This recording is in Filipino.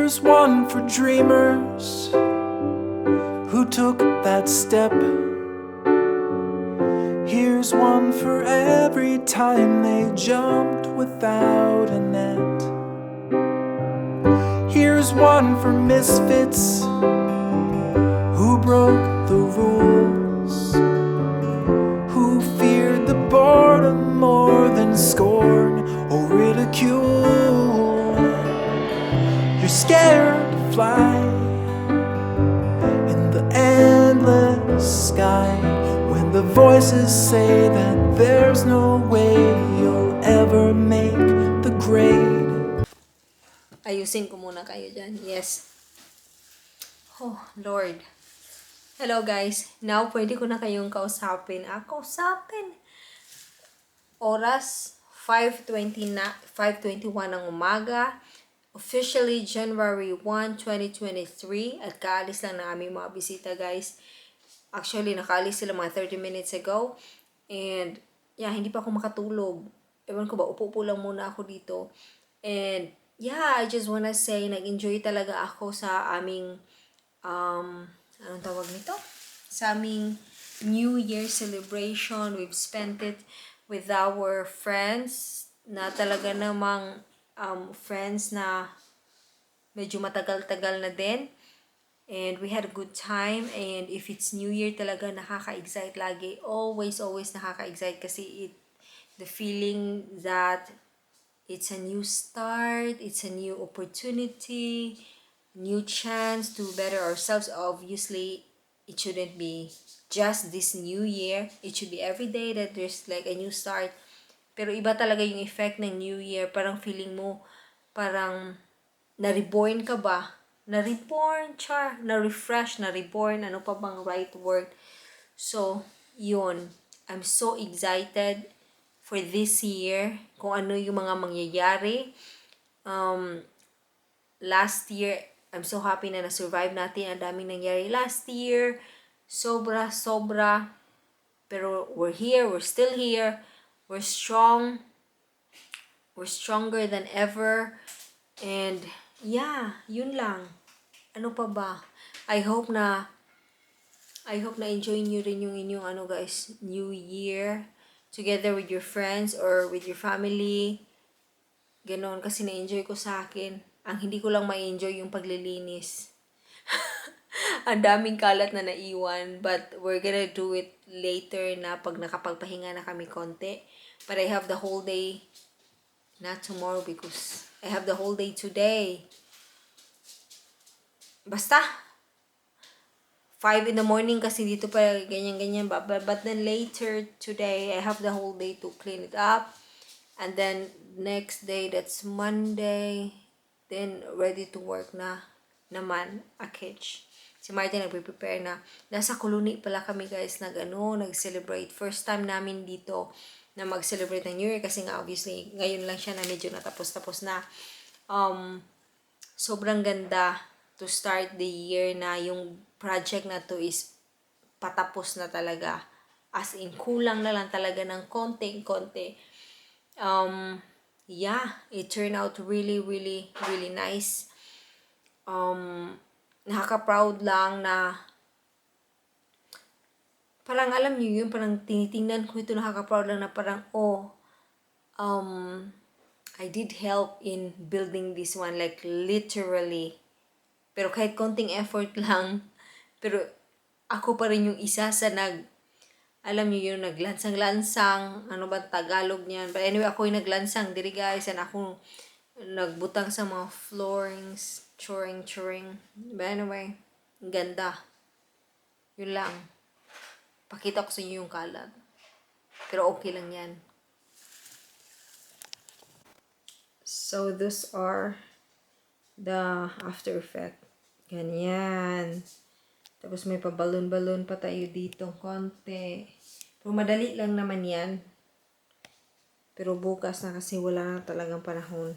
Here's one for dreamers who took that step. Here's one for every time they jumped without a net. Here's one for misfits who broke the rules, who feared the boredom more than scorn or ridicule. You're scared to fly in the endless sky when the voices say that there's no way you'll ever make the grade. Ayusin ko muna kayo dyan. Yes. Oh, Lord. Hello, guys. Now, pwede ko na kayong kausapin. Kausapin. Oras, 5:21 ng umaga. Officially, January 1, 2023. At kaalis lang na aming mga bisita, guys. Actually, nakaalis sila mga 30 minutes ago. And, yeah, hindi pa ako makatulog. Ewan ko ba, upo-upo lang muna ako dito. And, yeah, I just wanna say, nag-enjoy talaga ako sa aming, anong tawag nito? Sa aming New Year celebration. We've spent it with our friends na talaga namang friends na medyo matagal-tagal na din. And we had a good time. And if it's New Year talaga, nakaka-excite lagi. Always nakaka-excite kasi the feeling that it's a new start, it's a new opportunity, new chance to better ourselves. Obviously, it shouldn't be just this new year. It should be every day that there's like a new start. Pero iba talaga yung effect ng New Year. Parang feeling mo, parang na-reborn ka ba? Na-reborn, na-refresh, na-reborn, ano pa bang right word? So, yun. I'm so excited for this year, kung ano yung mga mangyayari. Last year, I'm so happy na na-survive natin. Ang daming nangyari last year. Sobra. Pero we're here, we're still here. We're strong. We're stronger than ever. And, yeah, yun lang. Ano pa ba? I hope na enjoy nyo rin yung inyong guys, New Year together with your friends or with your family. Ganon, kasi na-enjoy ko sa akin. Ang hindi ko lang ma-enjoy yung paglilinis. Ang daming kalat na naiwan, but we're gonna do it later na pag nakapagpahinga na kami konti. But I have the whole day, not tomorrow because I have the whole day today. Basta, 5 in the morning kasi dito pa ganyan. But then later today, I have the whole day to clean it up. And then next day, that's Monday, then ready to work na naman, Akich. Si Martin nagpe-prepare na. Nasa Colony pala kami guys, nag-celebrate. First time namin dito na mag-celebrate ng New Year kasi nga obviously ngayon lang siya na medyo natapos na. Sobrang ganda to start the year na yung project na to is patapos na talaga. As in, kulang na lang talaga ng konti. Yeah, it turned out really nice. Nakaka-proud lang na parang alam niyo yun, parang tinitingnan ko ito, nakaka-proud lang na parang, I did help in building this one, like literally. Pero kahit konting effort lang, pero ako pa rin yung isa sa alam niyo yun, naglansang-lansang, ano ba Tagalog niyan? But anyway, ako yung naglansang diri guys, and ako nagbutang sa mga floorings, churing. But anyway, ganda. Yun lang. Pakita ko sa inyo yung kalat. Pero okay lang yan. So, those are the after effect. Ganyan. Tapos may pa-balloon pa tayo dito. Konti. Pero madali lang naman yan. Pero bukas na kasi wala na talagang panahon.